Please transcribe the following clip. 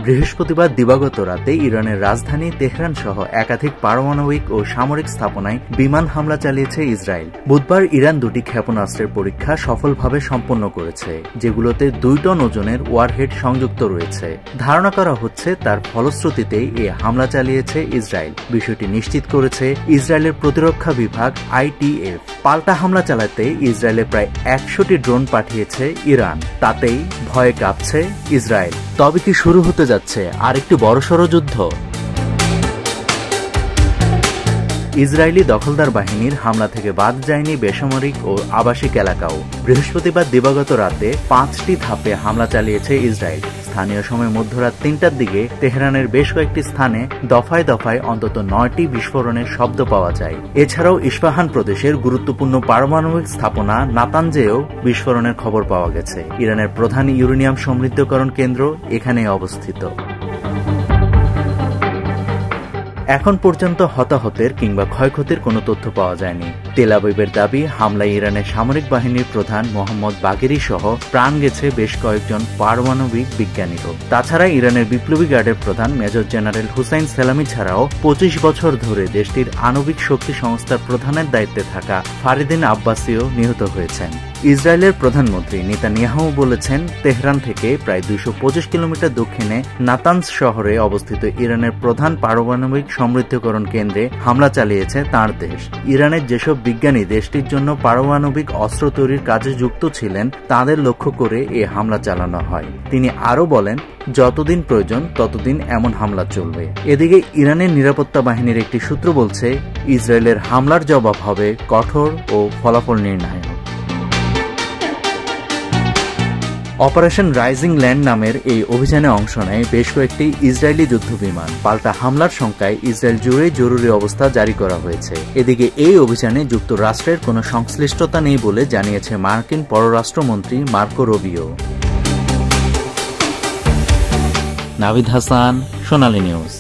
বৃহস্পতিবার দিবাগত রাতে ইরানের রাজধানী তেহরান সহ একাধিক পারমাণবিক ও সামরিক স্থাপনায় বিমান হামলা চালিয়েছে ইসরায়েল। বুধবার ইরান দুটি ক্ষেপণাস্ত্রের পরীক্ষা সফলভাবে সম্পন্ন করেছে, যেগুলোতে 2 টন ওজনের ওয়ারহেড সংযুক্ত রয়েছে। ধারণা করা হচ্ছে তার ফলশ্রুতিতেই এ হামলা চালিয়েছে ইসরায়েল। বিষয়টি নিশ্চিত করেছে ইসরায়েলের প্রতিরক্ষা বিভাগ IDF। পাল্টা হামলা চালাতে ইসরায়েলে প্রায় 100টি ড্রোন পাঠিয়েছে ইরান। তাতেই ভয়ে কাঁপছে ইসরায়েল। তবে কি শুরু হতে যাচ্ছে আরেকটি বড়সড় যুদ্ধ? ইসরায়েলি দখলদার বাহিনীর হামলা থেকে বাদ যায়নি বেসামরিক ও আবাসিক এলাকাও। বৃহস্পতিবার দিবাগত রাতে 5টি ধাপে হামলা চালিয়েছে ইসরায়েল। স্থানীয় সময় মধ্যরাত 3টার দিকে তেহরানের বেশ কয়েকটি স্থানে দফায় দফায় অন্তত 9টি বিস্ফোরণের শব্দ পাওয়া যায়। এছাড়াও ইস্পাহান প্রদেশের গুরুত্বপূর্ণ পারমাণবিক স্থাপনা নাতানজেও বিস্ফোরণের খবর পাওয়া গেছে। ইরানের প্রধান ইউরেনিয়াম সমৃদ্ধকরণ কেন্দ্র এখানেই অবস্থিত। এখন পর্যন্ত হতাহতের কিংবা ক্ষয়ক্ষতির কোনো তথ্য পাওয়া যায়নি। তেল আবিবের দাবি, হামলায় ইরানের সামরিক বাহিনীর প্রধান মোহাম্মদ বাগেরি সহ প্রাণ গেছে বেশ কয়েকজন পারমাণবিক বিজ্ঞানীরও। তাছাড়া ইরানের বিপ্লবী গার্ডের প্রধান মেজর জেনারেল হুসাইন সেলামি ছাড়াও 25 বছর ধরে দেশটির আণবিক শক্তি সংস্থার প্রধানের দায়িত্বে থাকা ফারিদিন আব্বাসিও নিহত হয়েছেন। ইসরায়েলের প্রধানমন্ত্রী নেতানিয়াহু বলেছেন, তেহরান থেকে প্রায় 225 কিলোমিটার দক্ষিণে নাতানজ শহরে অবস্থিত ইরানের প্রধান পারমাণবিক সমৃদ্ধকরণ কেন্দ্রে হামলা চালিয়েছে তাঁর দেশ। ইরানের যেসব বিজ্ঞানী দেশটির জন্য পারমাণবিক অস্ত্র তৈরির কাজে যুক্ত ছিলেন, তাদের লক্ষ্য করে এ হামলা চালানো হয়। তিনি আরও বলেন, যতদিন প্রয়োজন ততদিন এমন হামলা চলবে। এদিকে ইরানের নিরাপত্তা বাহিনীর একটি সূত্র বলছে, ইসরায়েলের হামলার জবাব হবে কঠোর ও ফলাফল নির্ণায়ক। অপারেশন রাইজিং ল্যান্ড নামের এই অভিযানে অংশ নেয় বেশ কয়েকটি ইসরায়েলি যুদ্ধবিমান। পাল্টা হামলার শঙ্কায় ইসরায়েল জুড়ে জরুরি অবস্থা জারি করা হয়েছে। এদিকে এই অভিযানে যুক্তরাষ্ট্রের কোনো সংশ্লিষ্টতা নেই বলে জানিয়েছে মার্কিন পররাষ্ট্রমন্ত্রী মার্কো রুবিও। নাভিদ হাসান, সোনালী নিউজ।